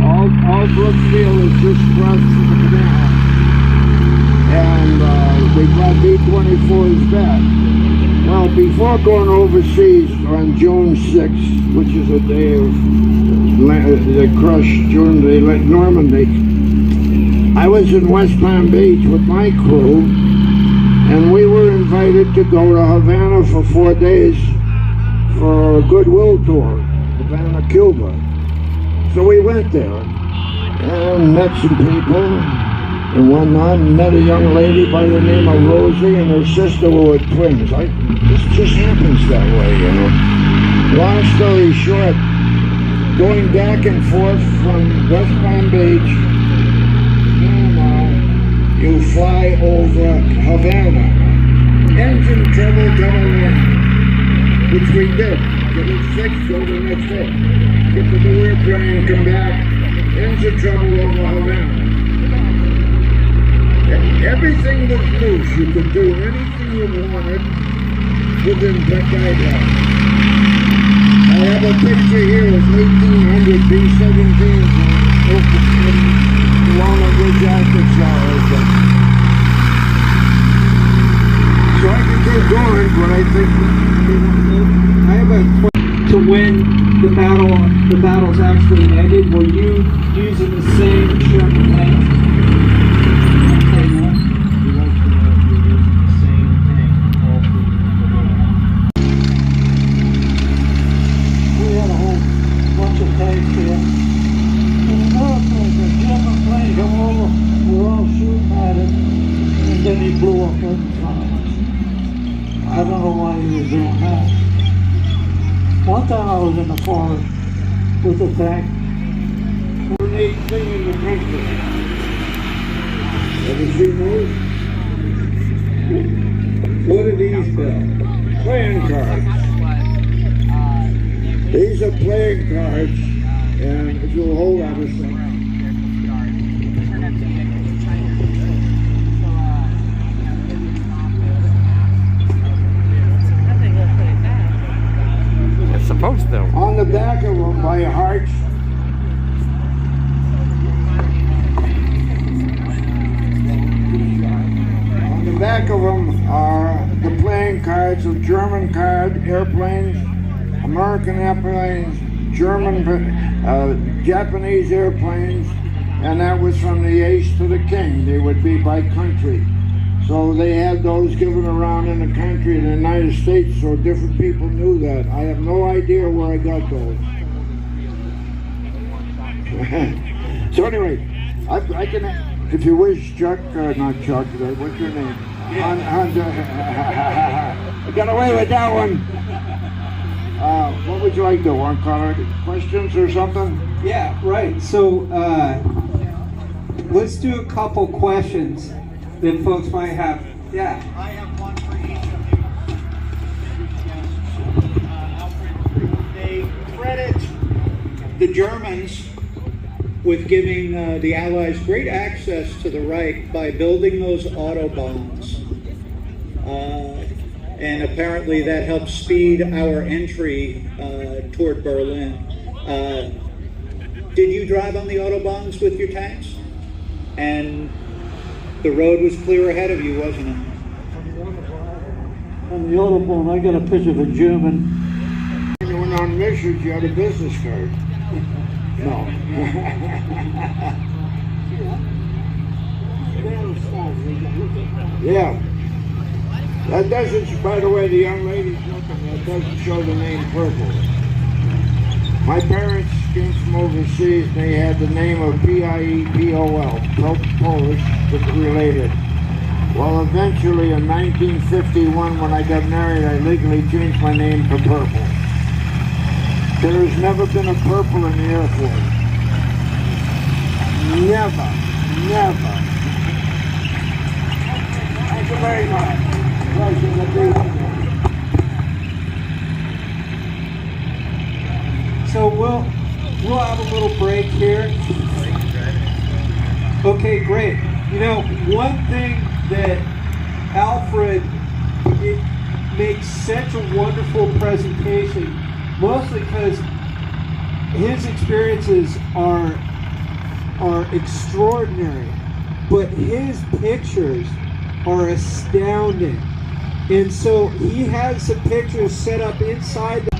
All Brookfield is just across from the canal. And they brought B-24s back. Well, before going overseas on June 6th, which is a day of the crush, Normandy, I was in West Palm Beach with my crew, and we were invited to go to Havana for 4 days for a goodwill tour, Havana, Cuba. So we went there and met some people and whatnot, and met a young lady by the name of Rosie and her sister who were twins. This just happens that way, you know. Long story short, going back and forth from West Palm Beach, you fly over Havana. Engine trouble coming in, which we did. Get it fixed, go to the next day. Get the new airplane, come back. Engine trouble over Havana. Everything was loose. You could do anything you wanted within the guidelines. I have a picture here of 1800 B-17s along the Ridge Arkansas. So I can keep going, but I think I have a to when the battle's actually ended. Were you using the same Sherman tank? Okay, no. You like to know if you're using the same tank all through the war. We had a whole bunch of tanks here. And another thing, the German plane come over, we're all shooting at it, and then he blew up right in front of us. I don't know why he was doing that. One time I was in the forest with a tank. ornate thing in the country. Have you seen those? What are these, Bill? Playing cards. These are playing cards, and if you'll hold on a second. Supposed to. On the back of them by hearts. On the back of them are the playing cards of German airplanes, American airplanes, Japanese airplanes, and that was from the ace to the king. They would be by country. So they had those given around in the country in the United States, so different people knew that. I have no idea where I got those. So anyway, I can, if you wish, Chuck, not Chuck, what's your name? I got away with that one. What would you like to want, Connor? Questions or something? Yeah, right. So let's do a couple questions that folks might have. Yeah. I have one for each of you. Alfred, they credit the Germans with giving the Allies great access to the Reich by building those autobahns. And apparently that helped speed our entry toward Berlin. Did you drive on the autobahns with your tanks? And the road was clear ahead of you, wasn't it? On the autobahn, I got a picture of a German. When you went on missions, you had a business card. No. Yeah. That doesn't, by the way, the young lady's looking, that doesn't show the name Purple. My parents came from overseas and they had the name of P-I-E-P-O-L, Polish, but related. Well, eventually in 1951, when I got married, I legally changed my name to Purple. There has never been a purple in the Air Force. Never, never. Thank you very much. Pleasure to be here. So we'll have a little break here. Okay, great. You know, one thing that Alfred, it makes such a wonderful presentation, mostly because his experiences are extraordinary, but his pictures are astounding. And so he has some pictures set up inside the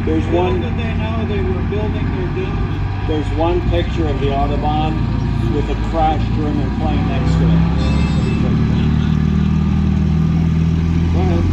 There's one. Did they know they were building their dunes? There's one picture of the Autobahn with a crashed German plane next to it. Go ahead.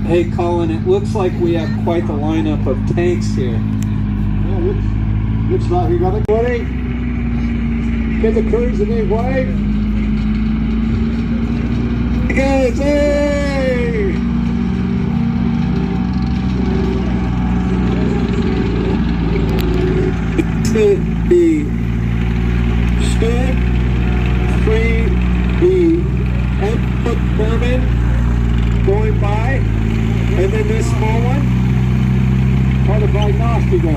Hey Colin, it looks like we have quite the lineup of tanks here. Yeah, looks like we got a buddy. Get the crews in there, wave. Guys, hey! To be stood, free, the input Berman going by. And then this small one, called a Diagnostico.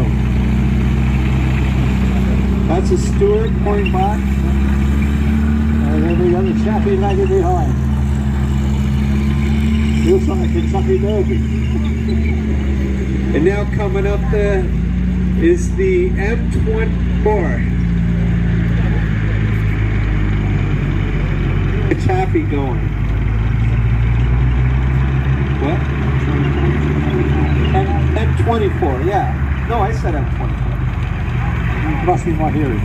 That's a Stewart going back. And then we got a Chappie lagging behind. Looks like a Kentucky Derby. And now coming up is the M24. The Chappie going. What? M24, yeah. No, I said M24. Must be my hearing.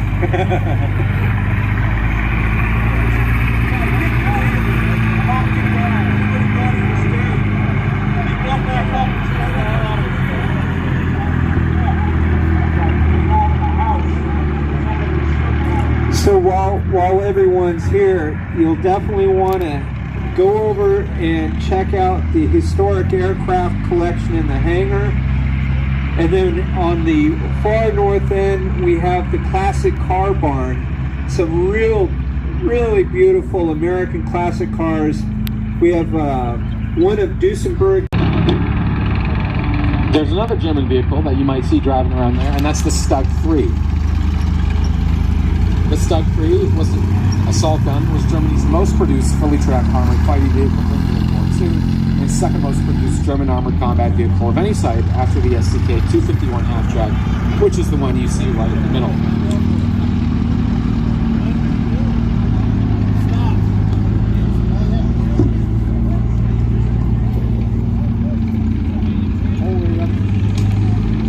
So while everyone's here, you'll definitely want to go over and check out the historic aircraft collection in the hangar. And then on the far north end, we have the classic car barn. Some really beautiful American classic cars. We have one of Duesenberg. There's another German vehicle that you might see driving around there, and that's the Stug 3. The Stug 3 was an assault gun, was Germany's most produced fully tracked armored fighting vehicle during World War II, and second most produced German armored combat vehicle of any type after the SDK 251 half-track, which is the one you see right in the middle.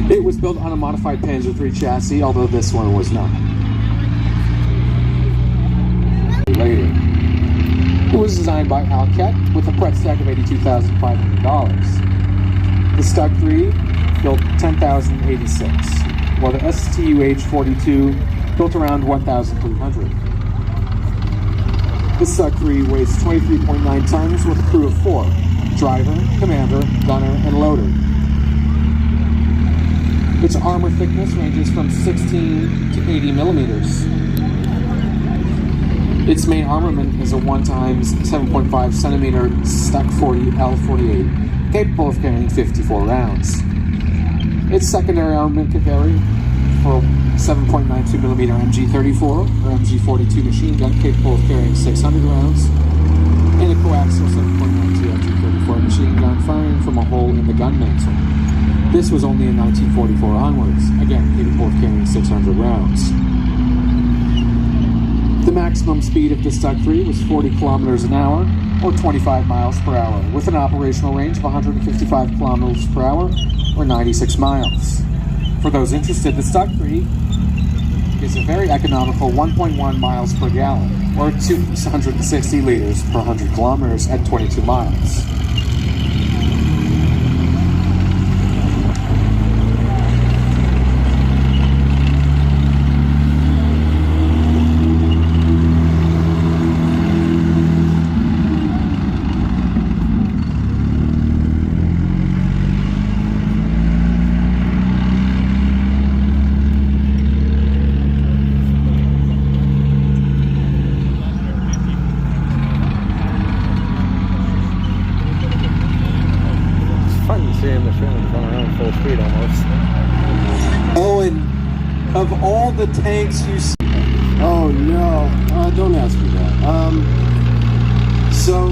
It was built on a modified Panzer III chassis, although this one was not. Later. It was designed by Alcat with a price tag of $82,500. The Stug 3 built 10,086, while the STUH-42 built around 1,300. The Stug 3 weighs 23.9 tons with a crew of 4, driver, commander, gunner, and loader. Its armor thickness ranges from 16 to 80 millimeters. Its main armament is a 1x 7.5 centimeter Stuck 40 L48, capable of carrying 54 rounds. Its secondary armament could vary for 7.92 millimeter MG34 or MG42 machine gun, capable of carrying 600 rounds, and a coaxial 7.92 MG34 machine gun firing from a hole in the gun mantle. This was only in 1944 onwards, again capable of carrying 600 rounds. The maximum speed of the Stug 3 was 40 kilometers an hour, or 25 miles per hour, with an operational range of 155 kilometers per hour, or 96 miles. For those interested, the Stug 3 is a very economical 1.1 miles per gallon, or 260 liters per 100 kilometers at 22 miles. Seeing the Shermans run around full speed almost. Oh, and of all the tanks you see, Oh no, don't ask me that. So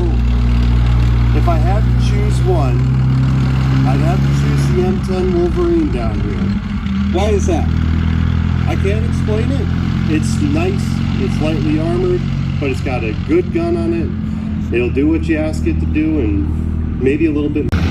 if I had to choose one, I'd have to choose the M10 Wolverine down here. why is that? I can't explain it. It's nice, it's lightly armored, but it's got a good gun on it. It'll do what you ask it to do and maybe a little bit more.